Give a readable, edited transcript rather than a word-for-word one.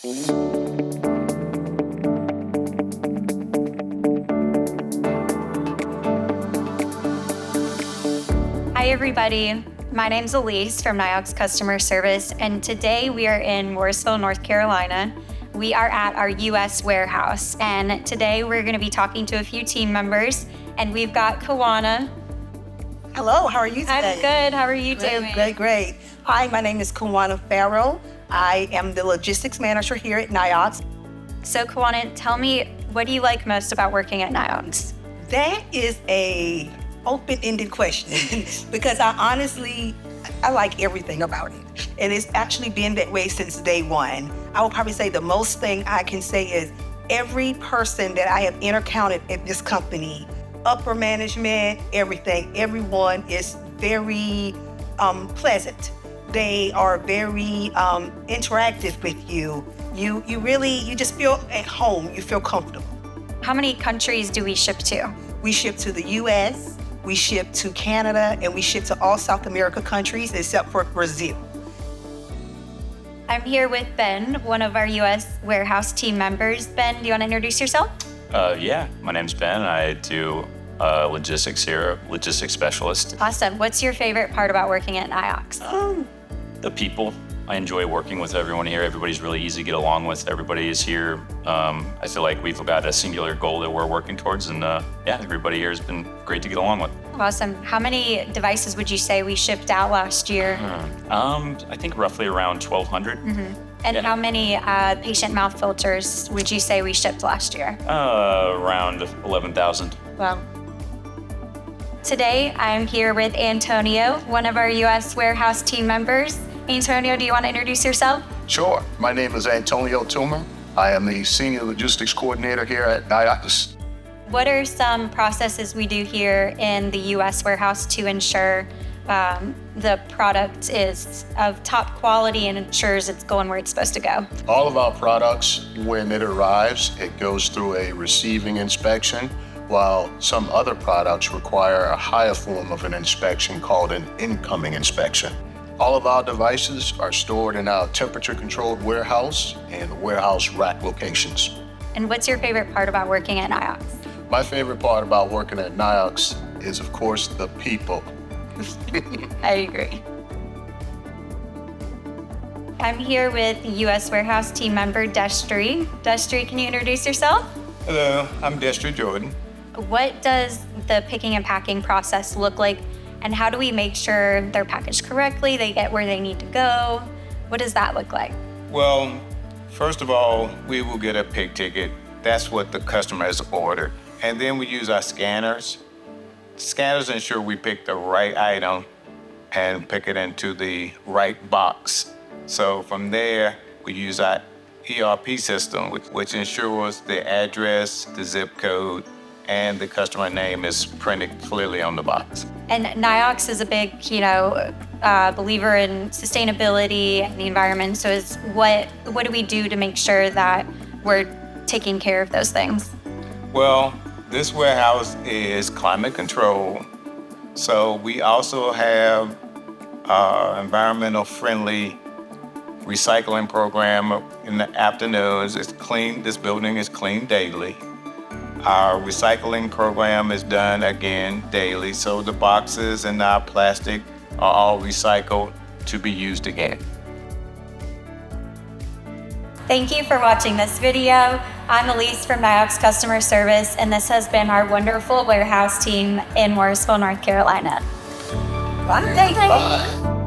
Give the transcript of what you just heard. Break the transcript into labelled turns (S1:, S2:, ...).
S1: Hi, everybody. My name's Elise from NIOX Customer Service, and today we are in Morrisville, North Carolina. We are at our US warehouse, and today we're going to be talking to a few team members, and we've got Kawana.
S2: Hello, how are you today?
S1: I'm good. How are you doing?
S2: Great. Hi, my name is Kawana VERO. I am the logistics manager here at NIOX.
S1: So, Kawana, tell me, what do you like most about working at NIOX?
S2: That is a open-ended question because I like everything about it. And it's actually been that way since day one. I would probably say the most thing I can say is every person that I have encountered at this company, upper management, everyone is very pleasant. They are very interactive with you. You just feel at home, you feel comfortable.
S1: How many countries do we ship to?
S2: We ship to the US, we ship to Canada, and we ship to all South America countries except for Brazil.
S1: I'm here with Ben, one of our US warehouse team members. Ben, do you want to introduce yourself?
S3: Yeah, my name's Ben. I do logistics here, logistics specialist.
S1: Awesome. What's your favorite part about working at NIOX?
S3: The people. I enjoy working with everyone here. Everybody's really easy to get along with. Everybody is here. I feel like we've got a singular goal that we're working towards, and everybody here has been great to get along with.
S1: Awesome. How many devices would you say we shipped out last year?
S3: I think roughly around 1,200.
S1: And how many patient mouth filters would you say we shipped last year?
S3: Around 11,000.
S1: Wow. Today, I'm here with Antonio, one of our US warehouse team members. Antonio, do you want to introduce yourself?
S4: Sure. My name is Antonio Toomer. I am the Senior Logistics Coordinator here at NIOX.
S1: What are some processes we do here in the US warehouse to ensure the product is of top quality and ensures it's going where it's supposed to go?
S4: All of our products, when it arrives, it goes through a receiving inspection, while some other products require a higher form of an inspection called an incoming inspection. All of our devices are stored in our temperature-controlled warehouse and warehouse rack locations.
S1: And what's your favorite part about working at NIOX?
S4: My favorite part about working at NIOX is, of course, the people.
S1: I agree. I'm here with US warehouse team member Destry. Destry, can you introduce yourself?
S5: Hello, I'm Destry Jordan.
S1: What does the picking and packing process look like, and how do we make sure they're packaged correctly, they get where they need to go? What does that look like?
S5: Well, first of all, we will get a pick ticket. That's what the customer has ordered. And then we use our scanners. Scanners ensure we pick the right item and pick it into the right box. So from there, we use our ERP system, which ensures the address, the zip code, and the customer name is printed clearly on the box.
S1: And NIOX is a big, believer in sustainability and the environment. So what do we do to make sure that we're taking care of those things?
S5: Well, this warehouse is climate controlled. So we also have environmental friendly recycling program in the afternoons. It's clean. This building is cleaned daily. Our recycling program is done again daily, so the boxes and our plastic are all recycled to be used again.
S1: Thank you for watching this video. I'm Elise from NIOX Customer Service, and this has been our wonderful warehouse team in Morrisville, North Carolina.
S2: Bye.
S1: Bye.